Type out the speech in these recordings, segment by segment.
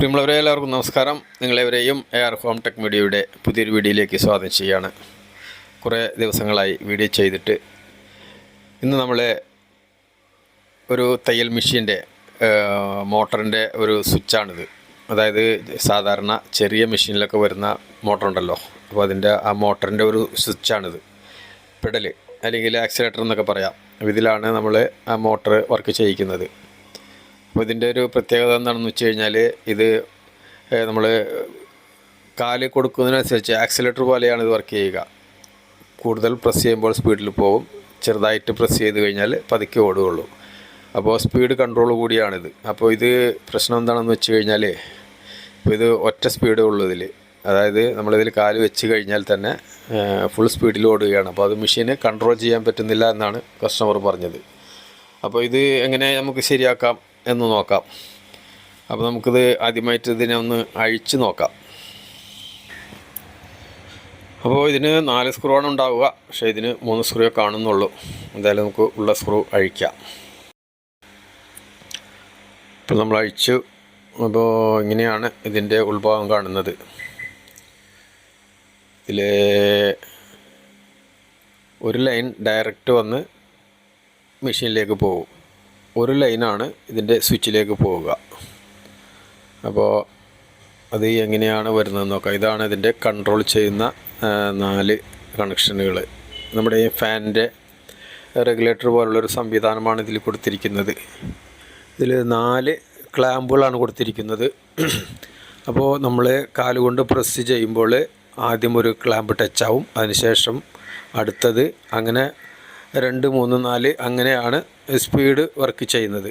പ്രിയമുള്ളവരെ എല്ലാവർക്കും നമസ്കാരം. നിങ്ങളെവരെയും AR ഹോം ടെക് മീഡിയയുടെ പുതിയൊരു വീഡിയോയിലേക്ക് സ്വാഗതം ചെയ്യുകയാണ്. കുറേ ദിവസങ്ങളായി വീഡിയോ ചെയ്തിട്ട് ഇന്ന് നമ്മൾ ഒരു തയ്യൽ മെഷീൻ്റെ മോട്ടറിൻ്റെ ഒരു സ്വിച്ചാണിത്. അതായത് സാധാരണ ചെറിയ മെഷീനിലൊക്കെ വരുന്ന മോട്ടറുണ്ടല്ലോ, അപ്പോൾ അതിൻ്റെ ആ മോട്ടറിൻ്റെ ഒരു സ്വിച്ചാണിത്. പെഡൽ അല്ലെങ്കിൽ ആക്സിലേറ്റർ എന്നൊക്കെ പറയാം. ഇതിലാണ് നമ്മൾ ആ മോട്ടർ വർക്ക് ചെയ്യിക്കുന്നത്. അപ്പോൾ ഇതിൻ്റെ ഒരു പ്രത്യേകത എന്താണെന്ന് വെച്ച് കഴിഞ്ഞാൽ, ഇത് നമ്മൾ കാല് കൊടുക്കുന്നതിനനുസരിച്ച് ആക്സിലേറ്റർ പോലെയാണ് ഇത് വർക്ക് ചെയ്യുക. കൂടുതൽ പ്രസ് ചെയ്യുമ്പോൾ സ്പീഡിൽ പോകും, ചെറുതായിട്ട് പ്രസ് ചെയ്ത് കഴിഞ്ഞാൽ പതുക്കെ ഓടുകയുള്ളൂ. അപ്പോൾ സ്പീഡ് കൺട്രോൾ കൂടിയാണിത്. അപ്പോൾ ഇത് പ്രശ്നം എന്താണെന്ന് വെച്ച് കഴിഞ്ഞാൽ, ഇപ്പോൾ ഇത് ഒറ്റ സ്പീഡേ ഉള്ളൂ ഇതിൽ. അതായത് നമ്മളിതിൽ കാല് വെച്ച് കഴിഞ്ഞാൽ തന്നെ ഫുൾ സ്പീഡിൽ ഓടുകയാണ്. അപ്പോൾ അത് മെഷീന് കൺട്രോൾ ചെയ്യാൻ പറ്റുന്നില്ല എന്നാണ് കസ്റ്റമർ പറഞ്ഞത്. അപ്പോൾ ഇത് എങ്ങനെ നമുക്ക് ശരിയാക്കാം എന്ന് നോക്കാം. അപ്പോൾ നമുക്കിത് ആദ്യമായിട്ട് ഇതിനെ ഒന്ന് അഴിച്ച് നോക്കാം. അപ്പോൾ ഇതിന് 4 സ്ക്രൂ ആണ് ഉണ്ടാവുക, പക്ഷേ ഇതിന് 3 സ്ക്രൂ കാണുന്നുള്ളൂ. എന്തായാലും നമുക്ക് ഉള്ള സ്ക്രൂ അഴിക്കാം. ഇപ്പോൾ നമ്മൾ അഴിച്ചു. അപ്പോൾ ഇങ്ങനെയാണ് ഇതിൻ്റെ ഉൾഭാഗം കാണുന്നത്. ഇതിൽ ഒരു ലൈൻ ഡയറക്റ്റ് വന്ന് മെഷീനിലേക്ക് പോകും, ഒരു ലൈനാണ് ഇതിൻ്റെ സ്വിച്ചിലേക്ക് പോവുക. അപ്പോൾ അത് എങ്ങനെയാണ് വരുന്നതെന്ന് നോക്കാം. ഇതാണ് ഇതിൻ്റെ കൺട്രോൾ ചെയ്യുന്ന 4 കണക്ഷനുകൾ. നമ്മുടെ ഈ ഫാനിൻ്റെ റെഗുലേറ്റർ പോലുള്ളൊരു സംവിധാനമാണ് ഇതിൽ കൊടുത്തിരിക്കുന്നത്. ഇതിൽ 4 ക്ലാമ്പുകളാണ് കൊടുത്തിരിക്കുന്നത്. അപ്പോൾ നമ്മൾ കാലുകൊണ്ട് പ്രസ് ചെയ്യുമ്പോൾ ആദ്യം ഒരു ക്ലാമ്പ് ടച്ചാവും, അതിനുശേഷം അടുത്തത്, അങ്ങനെ 2, 3, 4 അങ്ങനെയാണ് സ്പീഡ് വർക്ക് ചെയ്യുന്നത്.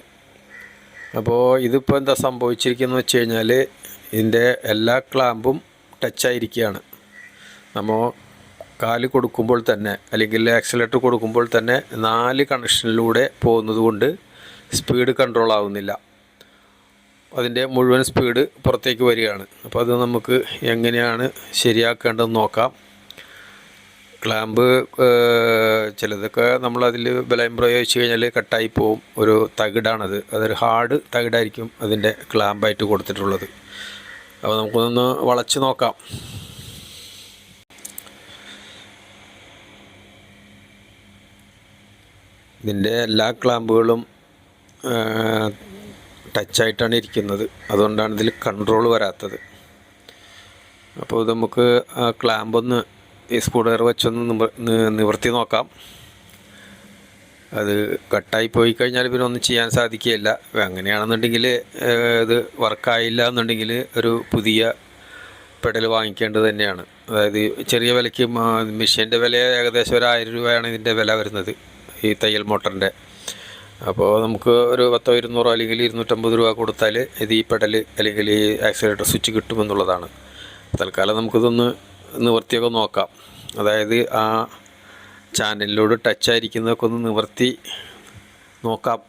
അപ്പോൾ ഇതിപ്പോൾ എന്താ സംഭവിച്ചിരിക്കുന്നതെന്ന് വെച്ച് കഴിഞ്ഞാൽ, ഇതിൻ്റെ എല്ലാ ക്ലാമ്പും ടച്ചായിരിക്കുകയാണ്. നമ്മൾ കാല് കൊടുക്കുമ്പോൾ തന്നെ അല്ലെങ്കിൽ ആക്സിലേറ്റർ കൊടുക്കുമ്പോൾ തന്നെ 4 കണക്ഷനിലൂടെ പോകുന്നത് കൊണ്ട് സ്പീഡ് കൺട്രോൾ ആവുന്നില്ല. അതിൻ്റെ മുഴുവൻ സ്പീഡ് പുറത്തേക്ക് വരികയാണ്. അപ്പോൾ അത് നമുക്ക് എങ്ങനെയാണ് ശരിയാക്കേണ്ടതെന്ന് നോക്കാം. ക്ലാമ്പ് ചിലതൊക്കെ നമ്മളതിൽ ബലം പ്രയോഗിച്ച് കഴിഞ്ഞാൽ കട്ടായി പോവും. ഒരു തകിടാണത്, അതൊരു ഹാർഡ് തകിടായിരിക്കും അതിൻ്റെ ക്ലാമ്പായിട്ട് കൊടുത്തിട്ടുള്ളത്. അപ്പോൾ നമുക്കൊന്ന് വളച്ച് നോക്കാം. ഇതിൻ്റെ എല്ലാ ക്ലാമ്പുകളും ടച്ചായിട്ടാണ് ഇരിക്കുന്നത്, അതുകൊണ്ടാണ് ഇതിൽ കൺട്രോൾ വരാത്തത്. അപ്പോൾ നമുക്ക് ആ ക്ലാമ്പൊന്ന് ഈ സ്ക്രൂ ഡ്രൈവർ വെച്ചൊന്ന് നിവർത്തി നോക്കാം. അത് കട്ടായി പോയി കഴിഞ്ഞാൽ പിന്നെ ഒന്നും ചെയ്യാൻ സാധിക്കുകയില്ല. അങ്ങനെയാണെന്നുണ്ടെങ്കിൽ ഇത് വർക്കായില്ല എന്നുണ്ടെങ്കിൽ ഒരു പുതിയ പെഡൽ വാങ്ങിക്കേണ്ടത് തന്നെയാണ്. അതായത് ചെറിയ വിലയ്ക്ക് മെഷീൻ്റെ വില ഏകദേശം ഒരു 1000 രൂപയാണ് ഇതിൻ്റെ വില വരുന്നത്, ഈ തയ്യൽ മോട്ടറിൻ്റെ. അപ്പോൾ നമുക്ക് ഒരു 100, 200 അല്ലെങ്കിൽ 250 രൂപ കൊടുത്താൽ ഇത് ഈ പെഡൽ അല്ലെങ്കിൽ ഈ ആക്സിലേറ്റർ സ്വിച്ച് കിട്ടുമെന്നുള്ളതാണ്. തൽക്കാലം നമുക്കിതൊന്ന് നിവർത്തിയൊക്കെ നോക്കാം. അതായത് ആ ചാനലിലോട് ടച്ചായിരിക്കുന്നതൊക്കെ ഒന്ന് നിവർത്തി നോക്കാം.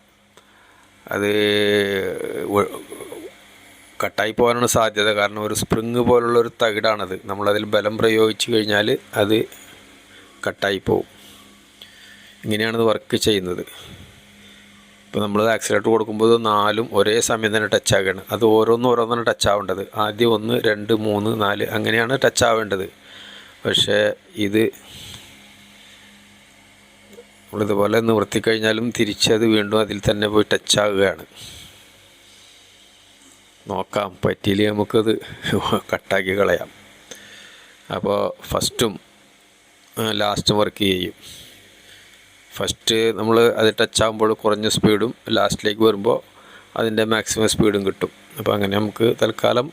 അത് കട്ടായി പോകാനാണ് സാധ്യത, കാരണം ഒരു സ്പ്രിങ് പോലുള്ളൊരു തകിടാണത്. നമ്മളതിൽ ബലം പ്രയോഗിച്ച് കഴിഞ്ഞാൽ അത് കട്ടായി പോവും. ഇങ്ങനെയാണത് വർക്ക് ചെയ്യുന്നത്. ഇപ്പോൾ നമ്മൾ ആക്സിലേറ്റർ കൊടുക്കുമ്പോൾ 4ഉം ഒരേ സമയം തന്നെ ടച്ച് ആവുകയാണ്. അത് ഓരോന്നാണ് ടച്ച് ആവേണ്ടത്. ആദ്യം 1, 2, 3, 4 അങ്ങനെയാണ് ടച്ച് ആവേണ്ടത്. പക്ഷേ ഇത് നമ്മളിതുപോലെ നിവർത്തിക്കഴിഞ്ഞാലും തിരിച്ചത് വീണ്ടും അതിൽ തന്നെ പോയി ടച്ച് ആവുകയാണ്. നോക്കാം, പറ്റിയില്ലെങ്കിൽ നമുക്കത് കട്ടാക്കി കളയാം. അപ്പോൾ ഫസ്റ്റും ലാസ്റ്റും വർക്ക് ചെയ്യും. ഫസ്റ്റ് നമ്മൾ അത് ടച്ച് ആകുമ്പോൾ കുറഞ്ഞ സ്പീഡും ലാസ്റ്റിലേക്ക് വരുമ്പോൾ അതിൻ്റെ മാക്സിമം സ്പീഡും കിട്ടും. അപ്പോൾ അങ്ങനെ നമുക്ക് തൽക്കാലം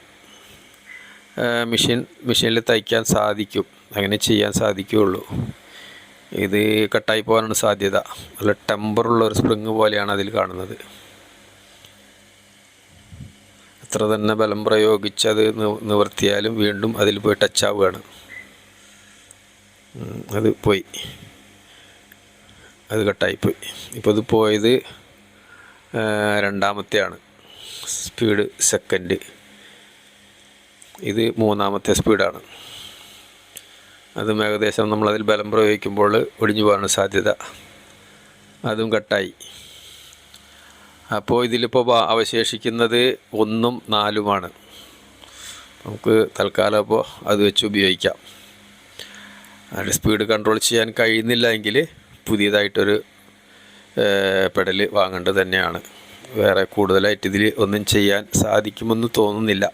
മെഷീനിൽ തയ്ക്കാൻ സാധിക്കും, അങ്ങനെ ചെയ്യാൻ സാധിക്കുകയുള്ളൂ. ഇത് കട്ടായി പോകാനാണ് സാധ്യത. നല്ല ടെമ്പറുള്ള ഒരു സ്പ്രിങ് പോലെയാണ് അതിൽ കാണുന്നത്. എത്ര തന്നെ ബലം പ്രയോഗിച്ച് അത് നിവർത്തിയാലും വീണ്ടും അതിൽ പോയി ടച്ച് ആവുകയാണ്. അത് പോയി, അത് കട്ടായിപ്പോയി. ഇപ്പോൾ ഇത് പോയത് 2ാമത്തെയാണ് സ്പീഡ്, സെക്കൻഡ്. ഇത് 3ാമത്തെ സ്പീഡാണ്. അതും ഏകദേശം നമ്മളതിൽ ബലം പ്രയോഗിക്കുമ്പോൾ ഒടിഞ്ഞു പോകാനാണ് സാധ്യത. അതും കട്ടായി. അപ്പോൾ ഇതിലിപ്പോൾ അവശേഷിക്കുന്നത് 1ഉം 4ഉമാണ്. നമുക്ക് തൽക്കാലം അപ്പോൾ അത് വെച്ച് ഉപയോഗിക്കാം. അതിൻ്റെ സ്പീഡ് കൺട്രോൾ ചെയ്യാൻ കഴിയുന്നില്ല എങ്കിൽ പുതിയതായിട്ടൊരു പെഡൽ വാങ്ങേണ്ടത് തന്നെയാണ്. വേറെ കൂടുതലായിട്ട് ഇതിൽ ഒന്നും ചെയ്യാൻ സാധിക്കുമെന്ന് തോന്നുന്നില്ല.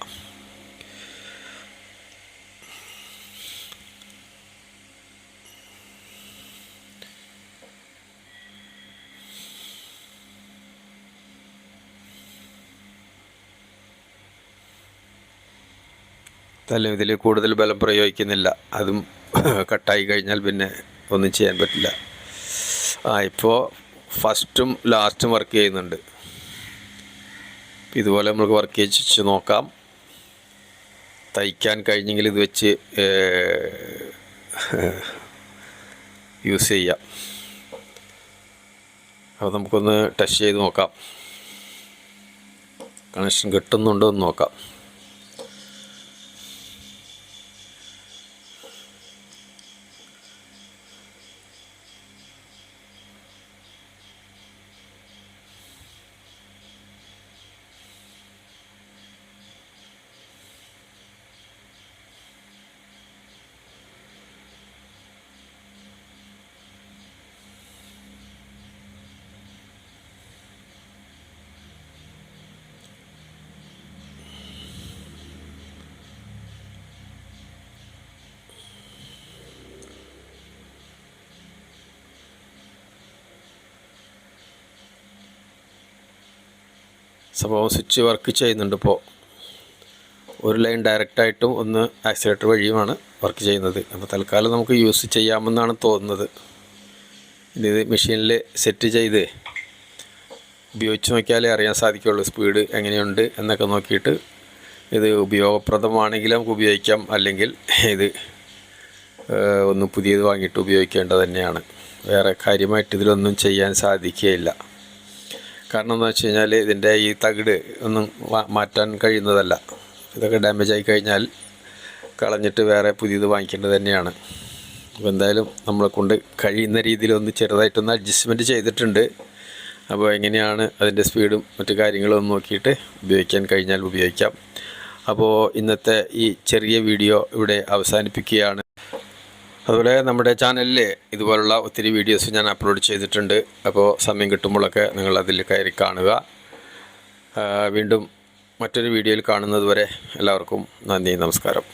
ഇതിൽ കൂടുതൽ ബലം പ്രയോഗിക്കുന്നില്ല. അതും കട്ടായി കഴിഞ്ഞാൽ പിന്നെ ഒന്നും ചെയ്യാൻ പറ്റില്ല. ഇപ്പോൾ ഫസ്റ്റും ലാസ്റ്റും വർക്ക് ചെയ്യുന്നുണ്ട്. ഇതുപോലെ നമുക്ക് വർക്ക് ചെയ്യിച്ച് നോക്കാം. തയ്ക്കാൻ കഴിഞ്ഞെങ്കിൽ ഇത് വെച്ച് യൂസ് ചെയ്യാം. അപ്പോൾ നമുക്കൊന്ന് ടച്ച് ചെയ്ത് നോക്കാം, കണക്ഷൻ കിട്ടുന്നുണ്ടോ എന്ന് നോക്കാം. സംഭവം സ്വിച്ച് വർക്ക് ചെയ്യുന്നുണ്ട്. ഇപ്പോൾ ഒരു ലൈൻ ഡയറക്റ്റായിട്ടും ഒന്ന് ആക്സിലേറ്റർ വഴിയുമാണ് വർക്ക് ചെയ്യുന്നത്. അപ്പോൾ തൽക്കാലം നമുക്ക് യൂസ് ചെയ്യാമെന്നാണ് തോന്നുന്നത്. ഇനി ഇത് മെഷീനിൽ സെറ്റ് ചെയ്ത് ഉപയോഗിച്ച് നോക്കിയാലേ അറിയാൻ സാധിക്കുള്ളൂ സ്പീഡ് എങ്ങനെയുണ്ട് എന്നൊക്കെ നോക്കിയിട്ട്. ഇത് ഉപയോഗപ്രദമാണെങ്കിൽ നമുക്ക് ഉപയോഗിക്കാം, അല്ലെങ്കിൽ ഇത് ഒന്ന് പുതിയത് വാങ്ങിയിട്ട് ഉപയോഗിക്കേണ്ടത് തന്നെയാണ്. വേറെ കാര്യമായിട്ട് ഇതിലൊന്നും ചെയ്യാൻ സാധിക്കുകയില്ല. കാരണം എന്താ വെച്ച് കഴിഞ്ഞാൽ ഇതിൻ്റെ ഈ തകിട് ഒന്നും മാറ്റാൻ കഴിയുന്നതല്ല. ഇതൊക്കെ ഡാമേജ് ആയി കഴിഞ്ഞാൽ കളഞ്ഞിട്ട് വേറെ പുതിയത് വാങ്ങിക്കേണ്ടത് തന്നെയാണ്. അപ്പോൾ എന്തായാലും നമ്മളെ കൊണ്ട് കഴിയുന്ന രീതിയിലൊന്ന് ചെറുതായിട്ടൊന്ന് അഡ്ജസ്റ്റ്മെൻറ്റ് ചെയ്തിട്ടുണ്ട്. അപ്പോൾ എങ്ങനെയാണ് അതിൻ്റെ സ്പീഡും മറ്റു കാര്യങ്ങളും നോക്കിയിട്ട് ഉപയോഗിക്കാൻ കഴിഞ്ഞാൽ ഉപയോഗിക്കാം. അപ്പോൾ ഇന്നത്തെ ഈ ചെറിയ വീഡിയോ ഇവിടെ അവസാനിപ്പിക്കുകയാണ്. അതുപോലെ നമ്മുടെ ചാനലിൽ ഇതുപോലുള്ള ഒത്തിരി വീഡിയോസ് ഞാൻ അപ്ലോഡ് ചെയ്തിട്ടുണ്ട്. അപ്പോൾ സമയം കിട്ടുമ്പോഴൊക്കെ നിങ്ങൾ അതിൽ കയറി കാണുക. വീണ്ടും മറ്റൊരു വീഡിയോയിൽ കാണുന്നത് വരെ എല്ലാവർക്കും നന്ദി, നമസ്കാരം.